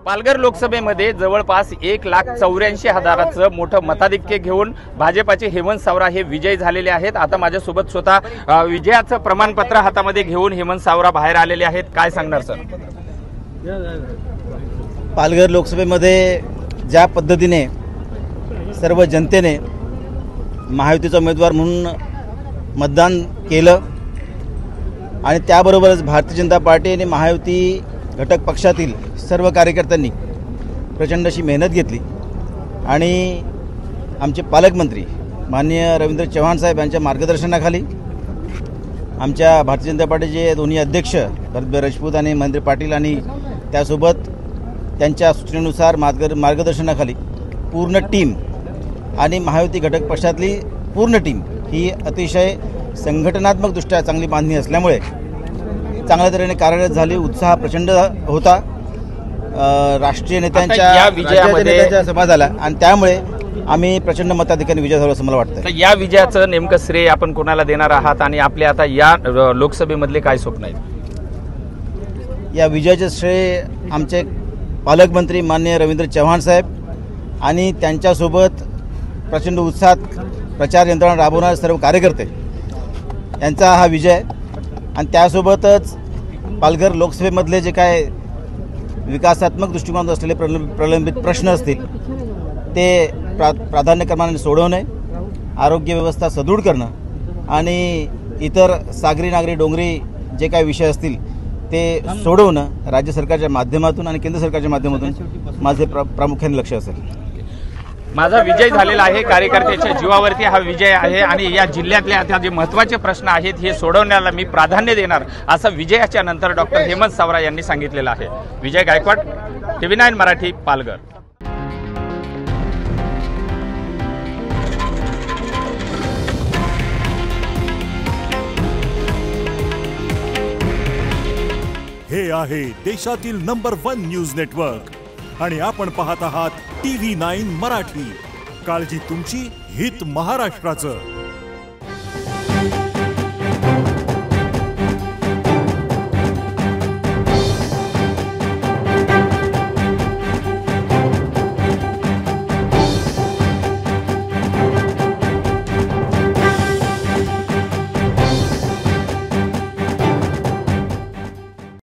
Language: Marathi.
पालघर लोकसभेमध्ये जवळपास 1,84,000चं मोठं मताधिक्य घेऊन भाजपाचे हेमंत सावरा हे विजयी झालेले आहेत। आता माझ्यासोबत स्वतः विजयाचं प्रमाणपत्र हातामध्ये घेऊन हेमंत सावरा बाहेर आलेले आहेत। काय सांगणार सर? पालघर लोकसभेमध्ये ज्या पद्धतीने सर्व जनतेने महायुतीचा उमेदवार म्हणून मतदान केलं आणि त्याबरोबरच भारतीय जनता पार्टी आणि महायुती घटक पक्षातील सर्व कार्यकर्त्यांनी प्रचंड अशी मेहनत घेतली आणि आमचे पालकमंत्री माननीय रवींद्र चव्हाण साहेब यांच्या मार्गदर्शनाखाली आमच्या भारतीय जनता पार्टीचे दोन्ही अध्यक्ष भरतभाई राजपूत आणि महेंद्र पाटील आणि त्यासोबत त्यांच्या सूचनेनुसार मार्गदर्शनाखाली पूर्ण टीम आणि महायुती घटक पक्षातली पूर्ण टीम ही अतिशय संघटनात्मकदृष्ट्या चांगली बांधणी असल्यामुळे चांगल्या तऱ्हेने कार्यरत झाली। उत्साह प्रचंड होता। राष्ट्रीय नेत्यांच्या विजयामध्ये सभा झाला आणि त्यामुळे आम्ही प्रचंड मताधिक्याने विजय झालो असं मला वाटतं। तर या विजयाचं नेमकं श्रेय आपण कोणाला देणार आहात आणि आपले आता या लोकसभेमधले काय स्वप्न आहेत? या विजयाचे श्रेय आमचे पालकमंत्री माननीय रवींद्र चव्हाण साहेब आणि त्यांच्यासोबत प्रचंड उत्साहात प्रचार यंत्रणा राबवणारे सर्व कार्यकर्ते यांचा हा विजय आणि त्यासोबतच पालघर लोकसभेमधले जे काय विकासात्मक दृष्टिकोनात असलेले प्रलंबित प्रश्न असतील ते प्राधान्यक्रमाने सोडवणे, आरोग्य व्यवस्था सदृढ करणं आणि इतर सागरी नागरी डोंगरी जे काही विषय असतील ते सोडवणं राज्य सरकारच्या माध्यमातून आणि केंद्र सरकारच्या माध्यमातून माझे प्रामुख्याने लक्ष असेल। माझा विजय झालेला आहे, कार्यकर्त्याच्या जीवावरती हा विजय आहे आणि या जिल्ह्यातले आता जे महत्त्वाचे प्रश्न आहेत हे सोडवण्याला मी प्राधान्य देणार असं विजयाच्या नंतर डॉक्टर हेमंत सावरा यांनी सांगितलेलं आहे। विजय गायकवाड, TV9 मराठी, पालघर। हे आहे देशातील नंबर 1 न्यूज नेटवर्क आणि आपण पाहत आहात TV9 मराठी। काळजी तुमची, हित महाराष्ट्राचं।